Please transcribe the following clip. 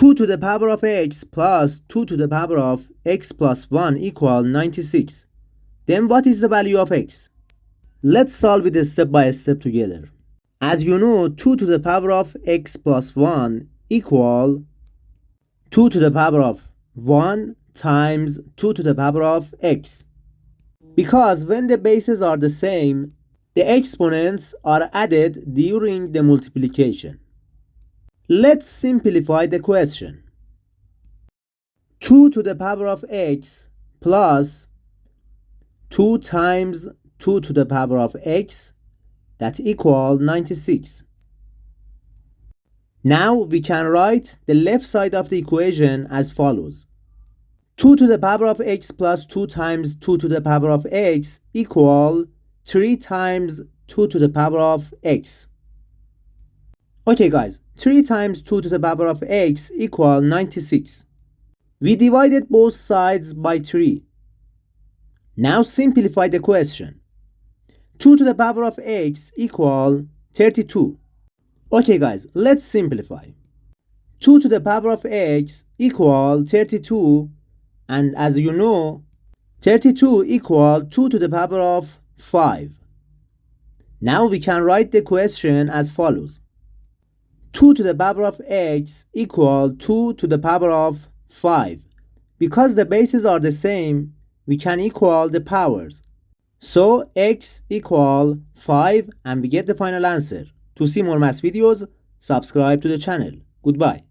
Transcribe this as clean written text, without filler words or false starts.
2 to the power of x plus 2 to the power of x plus 1 equal 96. Then what is the value of x? Let's solve it step by step together. As you know, 2 to the power of x plus 1 equal 2 to the power of 1 times 2 to the power of x. Because when the bases are the same, the exponents are added during the multiplication. Let's simplify the question. 2 to the power of x plus 2 times 2 to the power of x, that equal 96. Now we can write the left side of the equation as follows. 2 to the power of x plus 2 times 2 to the power of x equal 3 times 2 to the power of x. Okay guys, 3 times 2 to the power of x equal 96. We divided both sides by 3. Now simplify the question. 2 to the power of x equal 32. Okay guys, let's simplify. 2 to the power of x equal 32, and as you know, 32 equal 2 to the power of 5. Now we can write the question as follows. 2 to the power of x equal 2 to the power of 5. Because the bases are the same, we can equal the powers. So x equal 5 and we get the final answer. To see more math videos, subscribe to the channel. Goodbye.